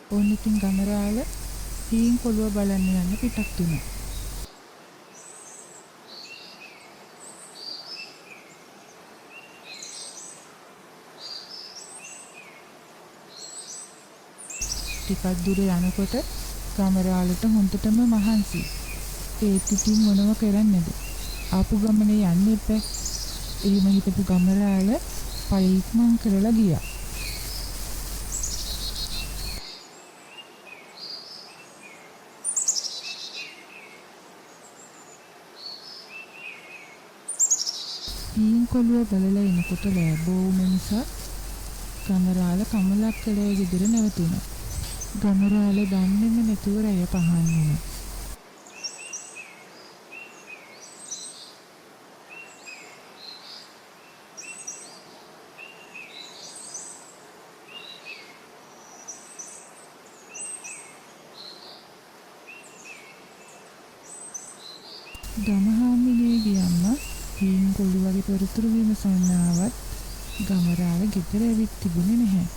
ඕන්න ඉතින් ගමරාල හීන් කොළුව බලන්න යන්න පිටත් වුණා. ටිකක් දුර යනකොට ගමරාලට හොඳටම මහන්සි. ඒත් ඉතින් මොනව කරන්නද? ආපු ගමනේ යන්න එපා. එහෙම හිතපු ගමරාල පය ඉක්මන් කරලා ගියා. හීන් කොළුව බලලා එනකොට ලෑබෝ වුණ නිසා ගමරාල කමලක්කලේ ගෙදර නැවතුණා. ගමරාල දන්නේම නැතුව රැය පහන් වුණා. ගමහාමිනේගේ අම්මා හීන් කොළුවගේ තොරතුරු විමසන්න ආවත් ගමරාල ගෙදර ඇවිත් තිබුණේ නැහැ.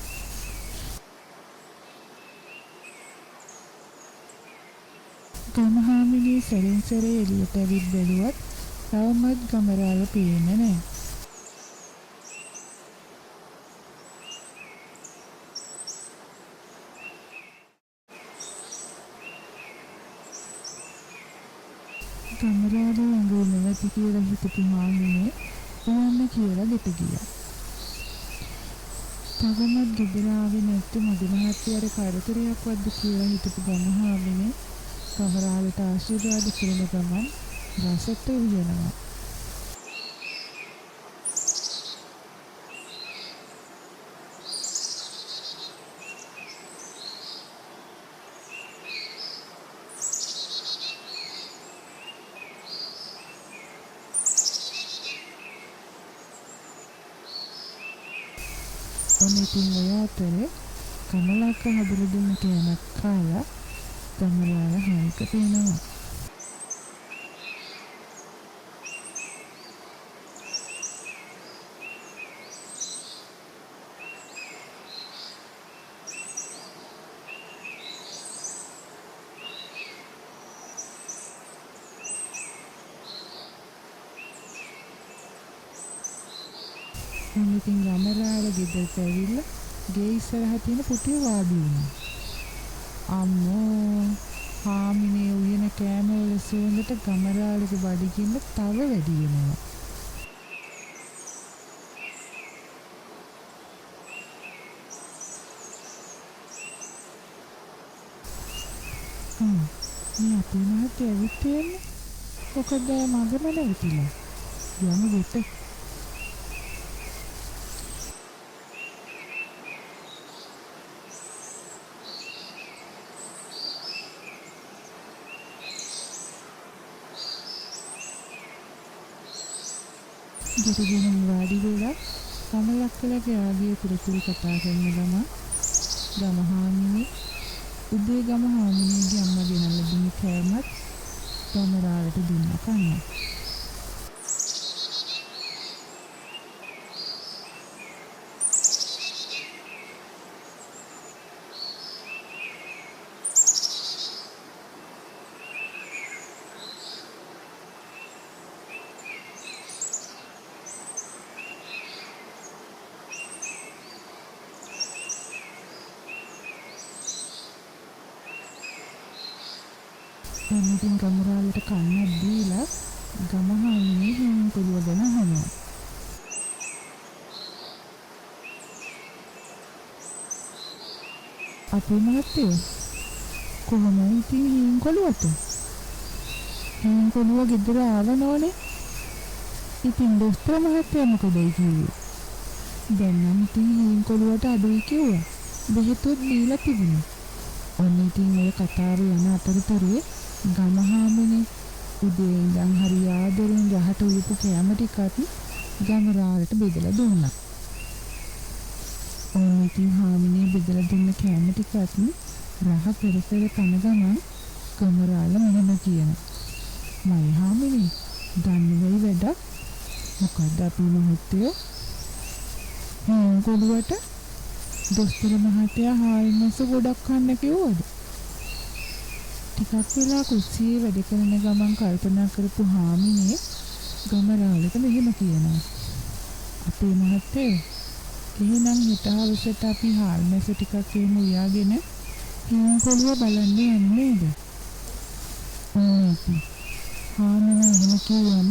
ගමහාමිනේ සැරින් සැරේ එළියට ඇවිත් බැලුවත් තවමත් ගමරාල පේන්නේ නැහැ. ගමරාල ළඟ නැති කියලා හිතපු හාමිනේ ඔයන්න කියලා ගෙට ගියා. තවමත් ගෙදර ආවේ නැත්නම් මගේ මහත්තයාට කරදරයක් වද්ද කියලා හිතපු ගමහාමිනේ ගමරාලට ආශිර්වාද කරන ගමන් රසට උයනවා. ඔනිතින් ඔය අතරේ කමලක්ක හදලා දුන්න කෑමක් කාලා ගමරාල හයිකට එනවා. ඔනිතින් ගමරාල ගෙදරට ඇවිල්ලා ගේ ඉස්සරහ තියෙන පුටුවේ වාඩි වුණා. අම්මෝ හාමිනේ උයන කෑමවල සුවඳට ගමරාලගේ බඩගින්න තව වැඩි වෙනවා. මේ අපේ මහත්තයා ඇවිත් තියෙන්නේ. මොකද මගම නැවතිලා. යමු ගෙට. ගෙටගෙන වාඩි වෙලා කමලක්කලගේ ආගිය පිළිතුරු කතා කරන ගමහාමිනේ උදේ ගමහාමිනේගේ අම්මා ගෙනල්ලා දුන්න කෑමත් ගමරාලට දුන්නා කන්න. ඉතින් ගමරාලට කන්නක් දීලා ගමහාමිනේ හීන් කොළුව ගැන අහනවා. අපේ මහත්තයෝ කොහොමද ඉතින් හීන් කොළුවට? හීන් කොළුව ගෙදර ආවනෝනේ. ඉතින් දොස්තර මහත්තයා මොකදයි කිව්වේ? දැන් නම් ඉතින් හීන් කොළුවට අඩුයි කිව්වා. බෙහෙතුත් දීලා තිබුණා. ඔන්න ඉතින් ඔය කතාව යන අතරතුරේ ගමහාමිනේ උදේ ඉඳන් හරි ආදරෙන් රහට උයපු කෑම ටිකත් ගමරාලට බෙදලා දුන්නා. ඔන්න ඉතින් හාමිනේ බෙදලා දුන්න කෑම ටිකත් රහ පෙරසෙර කන ගමන් ගමරාල මෙහෙම කියනවා. මයි හාමිනේ දන්නේ වැඩක් මොකද්ද අපි මහත්තයෝ හීන් කොළුවට දොස්තර මහත්තයා හාල් මැස්ස ගොඩක් කන්න කිව්වද? ටිකක් වෙලා කුස්සියේ වැඩ කරන ගමන් කල්පනා කරපු හාමිනේ ගමරාලට මෙහෙම කියනවා. අපේ මහත්තයෝ, එහෙනම් හෙට හවසට අපි හාල් මැස්ස ටිකක් එහෙම උයාගෙන හීන් කොළුව බලන්න යන්නේ නේද? හාමිනේ එහෙම කිව්වම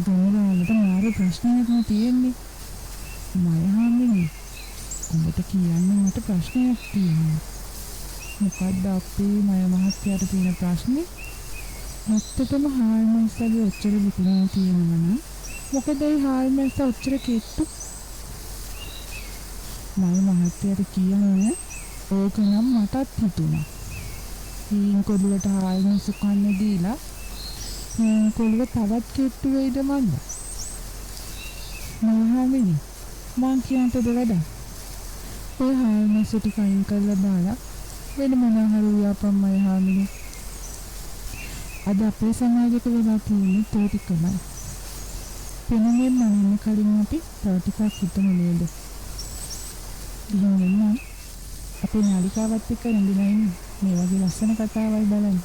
ගමරාලට මාරු ප්‍රශ්නයක් තියෙන්නේ. මය හාමිනේ, උඹට කියන්න මට ප්‍රශ්නයක් තියෙනවා. මොකක්ද අපේ මය මහත්තයාට තියෙන ප්‍රශ්නේ? ඇත්තටම හාල් මැස්සගේ ඔච්චර විකුණා තියෙනවා නම් මොකද ඒ හාල් මැස්ස ඔච්චර කෙට්ටු? මය මහත්තයාට කියන්නේ ඕක නම් මටත් හිතුණා. හීන් කොළුවට හාල් මැස්ස කන්න දීලා හීන් කොළුව තවත් කෙට්ටු වෙයිද මන්ද? මහාමිනේ, මං කියන්ට දෙවඩා. ඔය හාල් මැස්ස ටික අයින් කරලා දාලා වෙන මොනවා හරි උයාපන් මය හාමිනේ. අද අපේ සමාජයක වෙලා තියෙන්නේ ඒ ටිකමයි. පෙනුමෙන් මනින්න කලින් අපි තව ටිකක් හිතමු නේද? ගිහින් එන්න. අපේ නාලිකාවත් එක්ක රැඳිලා ඉන්න මේ වගේ ලස්සන කතාවල් බලන්න.